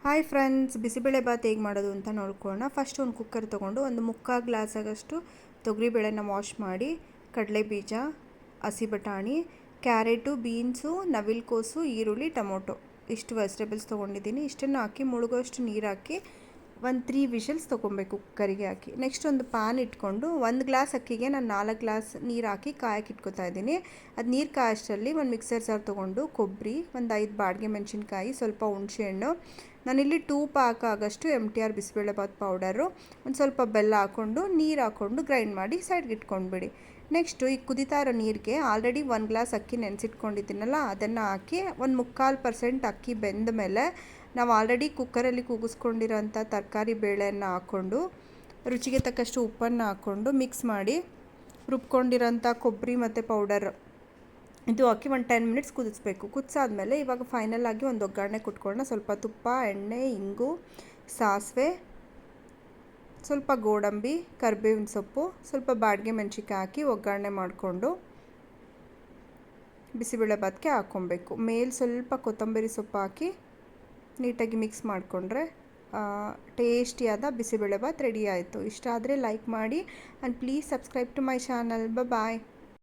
Hi friends, bisibele Baat ಹೇಗೆ ಮಾಡೋದು ಅಂತ ನೋಡ್ಕೊಳ್ಳೋಣ. ಫಸ್ಟ್ ಒಂದು ಕುಕ್ಕರ್ ತೊಗೊಂಡು ಒಂದು ಮುಕ್ಕಾಲು ಗ್ಲಾಸ್ ಆಗಷ್ಟು ತೊಗರಿಬೇಳೆನ ವಾಶ್ ಮಾಡಿ, ಕಡಲೆ ಬೀಜ, ಹಸಿ ಬಟಾಣಿ, ಕ್ಯಾರೆಟು, ಬೀನ್ಸು, ನವಿಲುಕೋಸು, ಈರುಳ್ಳಿ, ಟೊಮೊಟೊ ಇಷ್ಟು ವೆಜಿಟೇಬಲ್ಸ್ ತೊಗೊಂಡಿದ್ದೀನಿ. ಇಷ್ಟನ್ನು ಹಾಕಿ ಮುಳುಗೋಷ್ಟು ನೀರು ಹಾಕಿ ಒಂದು 3 ವಿಷಲ್ಸ್ ತೊಗೊಬೇಕು ಕುಕ್ಕರಿಗೆ ಹಾಕಿ. ನೆಕ್ಸ್ಟ್ ಒಂದು ಪ್ಯಾನ್ ಇಟ್ಕೊಂಡು 1 ಗ್ಲಾಸ್ ಅಕ್ಕಿಗೆ ನಾನು 4 ಗ್ಲಾಸ್ ನೀರು ಹಾಕಿ ಕಾಯಕ್ಕೆ ಇಟ್ಕೊತಾ ಇದ್ದೀನಿ. ಅದು ನೀರು ಕಾಯೋಷ್ಟರಲ್ಲಿ ಒಂದು ಮಿಕ್ಸರ್ ಜಾರ್ ತೊಗೊಂಡು ಕೊಬ್ಬರಿ, ಒಂದು 5 ಬಾಡಿಗೆ ಮೆಣಸಿನ್ಕಾಯಿ, ಸ್ವಲ್ಪ ಹುಣಸೆಹಣ್ಣು, ನಾನಿಲ್ಲಿ 2 ಪಾಕ ಆಗೋಷ್ಟು MTR ಬಿಸಿಬೇಳೆಬಾತ್ ಪೌಡರು, ಒಂದು ಸ್ವಲ್ಪ ಬೆಲ್ಲ ಹಾಕ್ಕೊಂಡು ನೀರು ಹಾಕ್ಕೊಂಡು ಗ್ರೈಂಡ್ ಮಾಡಿ ಸೈಡ್ಗೆ ಇಟ್ಕೊಂಡ್ಬಿಡಿ. ನೆಕ್ಸ್ಟು ಈ ಕುದಿತಾ ಇರೋ ನೀರಿಗೆ ಆಲ್ರೆಡಿ 1 ಗ್ಲಾಸ್ ಅಕ್ಕಿ ನೆನೆಸಿಟ್ಕೊಂಡಿದ್ದೀನಲ್ಲ ಅದನ್ನು ಹಾಕಿ ಒಂದು 3/4% ಅಕ್ಕಿ ಬೆಂದ ಮೇಲೆ ನಾವು ಆಲ್ರೆಡಿ ಕುಕ್ಕರಲ್ಲಿ ಕೂಗಿಸ್ಕೊಂಡಿರೋಂಥ ತರಕಾರಿ ಬೇಳೆಯನ್ನು ಹಾಕ್ಕೊಂಡು ರುಚಿಗೆ ತಕ್ಕಷ್ಟು ಉಪ್ಪನ್ನು ಹಾಕ್ಕೊಂಡು ಮಿಕ್ಸ್ ಮಾಡಿ ರುಬ್ಕೊಂಡಿರೋಂಥ ಕೊಬ್ಬರಿ ಮತ್ತು ಪೌಡರ್ ಇದು ಹಾಕಿ ಒಂದು 10 ಮಿನಿಟ್ಸ್ ಕುದಿಸ್ಬೇಕು. ಕುದಿಸಾದ್ಮೇಲೆ ಇವಾಗ ಫೈನಲ್ ಆಗಿ ಒಂದು ಒಗ್ಗರಣೆ ಕೊಟ್ಕೊಳ್ಳೋಣ. ಸ್ವಲ್ಪ ತುಪ್ಪ, ಎಣ್ಣೆ, ಇಂಗು, ಸಾಸಿವೆ, ಸ್ವಲ್ಪ ಗೋಡಂಬಿ, ಕರಿಬೇವಿನ ಸೊಪ್ಪು, ಸ್ವಲ್ಪ ಬಾಡಿಗೆ ಮೆಣಸಿನ್ಕಾಯಿ ಹಾಕಿ ಒಗ್ಗರಣೆ ಮಾಡಿಕೊಂಡು ಬಿಸಿಬೇಳೆಬಾತ್ಗೆ ಹಾಕ್ಕೊಬೇಕು. ಮೇಲೆ ಸ್ವಲ್ಪ ಕೊತ್ತಂಬರಿ ಸೊಪ್ಪು ಹಾಕಿ ನೀಟಾಗಿ ಮಿಕ್ಸ್ ಮಾಡಿಕೊಂಡ್ರೆ ಟೇಸ್ಟಿಯಾದ ಬಿಸಿಬೇಳೆಬಾತ್ ರೆಡಿ ಆಯಿತು. ಇಷ್ಟ ಆದರೆ ಲೈಕ್ ಮಾಡಿ and please subscribe to my channel. Bye.